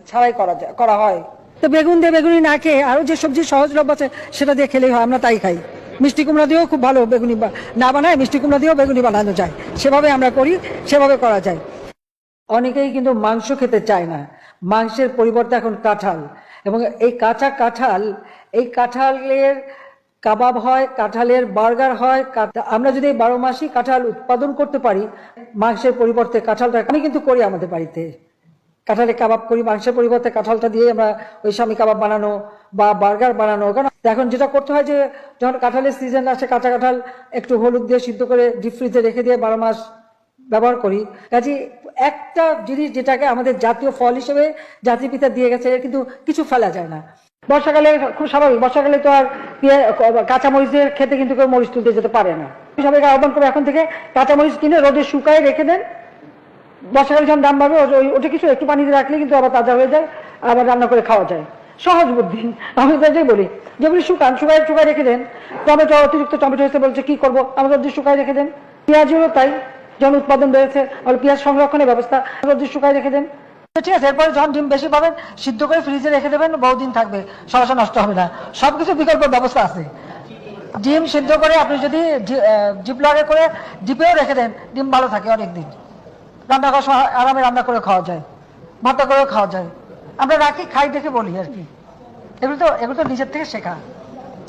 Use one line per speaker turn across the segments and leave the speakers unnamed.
ছাড়াই করা হয়। তো বেগুন দিয়ে বেগুনি না খেয়ে আরও যে সবজি সহজলভ্য আছে সেটা দিয়ে খেলেই হয়, আমরা তাই খাই। মিষ্টি কুমড়া দিয়েও খুব ভালো বেগুনি না বানায়, মিষ্টি কুমড়া দিয়েও বেগুনি বানানো যায়, সেভাবে আমরা করি, সেভাবে করা যায়। অনেকেই কিন্তু মাংস খেতে চায় না, মাংসের পরিবর্তে এখন কাঁঠাল, এবং এই কাঁচা কাঁঠাল, এই কাঁঠালের কাবাব হয়, কাঁঠালের বার্গার হয়। আমরা যদি 12 মাসই কাঁঠাল উৎপাদন করতে পারি, মাংসের পরিবর্তে কাঁঠালটা, আমি কিন্তু করি আমাদের বাড়িতে, কাঁঠালের কাবাব করি, মাংসের পরিবর্তে কাঁঠালটা দিয়ে আমরা ওই স্বামী কাবাব বানানো বা বার্গার বানানো। কারণ এখন যেটা করতে হয় যে যখন কাঁঠালের সিজন আসে, কাঁচা কাঁঠাল একটু হলুদ দিয়ে সিদ্ধ করে ডিপ ফ্রিজে রেখে দিয়ে 12 মাস ব্যবহার করি। কাজে একটা জিনিস যেটাকে আমাদের জাতীয় ফল হিসেবে জাতির পিতা দিয়ে গেছে, কিন্তু কিছু ফেলা যায় না। বর্ষাকালে খুব স্বাভাবিক, বর্ষাকালে তো আর কাঁচামরিচের খেতে কিন্তু কেউ মরিচ তুলতে যেতে পারে না। সবাইকে আহ্বান করে এখন থেকে কাঁচামরিচ কিনে রোদে শুকায় রেখে দেন, বর্ষাকালে যখন দাম বাড়বে ওটা কিছু একটু পানিতে রাখলে কিন্তু আবার তাজা হয়ে যায়, আবার রান্না করে খাওয়া যায়। সহজ বুদ্ধি, আমি তাই বলি, যেগুলি শুকায় রেখে দেন। টমেটো, অতিরিক্ত টমেটো হয়েছে বলছে কি করবো, আমরা রোদে শুকায় রেখে দেন। পেঁয়াজেরও তাই, যখন উৎপাদন বেড়েছে পেঁয়াজ সংরক্ষণের ব্যবস্থা, রোদে শুকায় রেখে দেন। ঠিক আছে, এরপরে যখন ডিম বেশি পাবেন সিদ্ধ করে ফ্রিজে রেখে দেবেন, বহুদিন থাকবে, সমস্যা নষ্ট হবে না। সবকিছু বিকল্প ব্যবস্থা আছে। ডিম সিদ্ধ করে আপনি যদি জিপলকে করে ডিপেও রেখে দেন, ডিম ভালো থাকে অনেকদিন। রান্না করার সময় আরামে রান্না করে খাওয়া যায়, ভর্তা করেও খাওয়া যায়। আমরা রাখি, খাই দেখে বলি আর কি। এগুলো তো নিজের থেকে শেখা।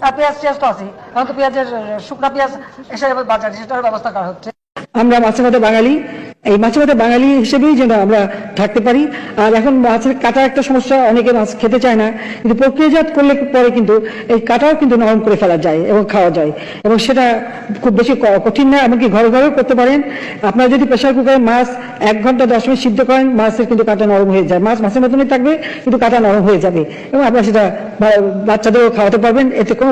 আর পেঁয়াজ তো আছে, এখন তো পেঁয়াজের শুকনা পেঁয়াজ এসে যাবে বাজারে, সেটার ব্যবস্থা করা হচ্ছে। আমরা মাছে ভাতে বাঙালি, এই মাছে ভাতে বাঙালি হিসেবেই যেন আমরা থাকতে পারি। আর এখন মাছের কাটা একটা সমস্যা, অনেকে মাছ খেতে চায় না, কিন্তু প্রক্রিয়াজাত করলে পরে কিন্তু এই কাটাও কিন্তু নরম করে ফেলা যায় এবং খাওয়া যায়, এবং সেটা খুব বেশি কঠিন না, এমনকি ঘরে ঘরেও করতে পারেন। আপনারা যদি প্রেশার কুকারে মাছ 1 ঘন্টা 10 মিনিট সিদ্ধ করেন, মাছের কিন্তু কাটা নরম হয়ে যায়, মাছ মাছের মতনই থাকবে কিন্তু কাটা নরম হয়ে যাবে, এবং আপনারা সেটা বাচ্চাদেরও খাওয়াতে পারবেন, এতে কোনো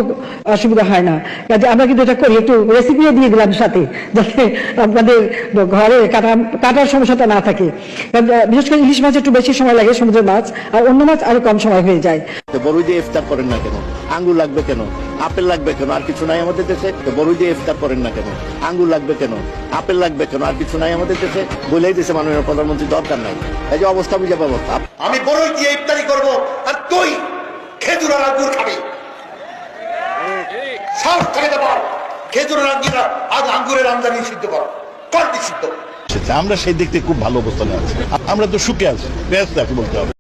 অসুবিধা হয় না। কাজে আমরা কিন্তু এটা করি, একটু রেসিপিও দিয়ে দিলাম সাথে, যাতে আপনাদের ঘরে কাটার সমস্যাটা না থাকে। বিশেষ করে ইলিশ মাছ একটু বেশি সময় লাগে, সমুদ্রের মাছ, আর অন্য মাছ আরো কম সময় হয়ে যায়।
বড়ই দিয়ে ইফতার করেন না কেন? আঙ্গুর লাগবে কেন? আপেল লাগবে কেন? আর কিছু নাই আমাদের দেশে? বড়ই দিয়ে ইফতার করেন না কেন? আঙ্গুর লাগবে কেন? আপেল লাগবে কেন? আর কিছু নাই আমাদের দেশে? বলেই দিয়েছে মাননীয় প্রধানমন্ত্রী, দরকার নাই। এই যে অবস্থা বুঝে পাবো,
আমি বড়ই দিয়ে ইফতারি করবো আর তুই খেজুর আর আঙ্গুর খাবি। সব ছেড়ে দেবো, খেজুর আর আঙ্গুরের আমদানি সিদ্ধ কর, কর নিষিদ্ধ।
আমরা সেই দিক থেকে খুব ভালো অবস্থানে আছি। আমরা তো সুখে আছি, ব্যস্ত বলতে হবে।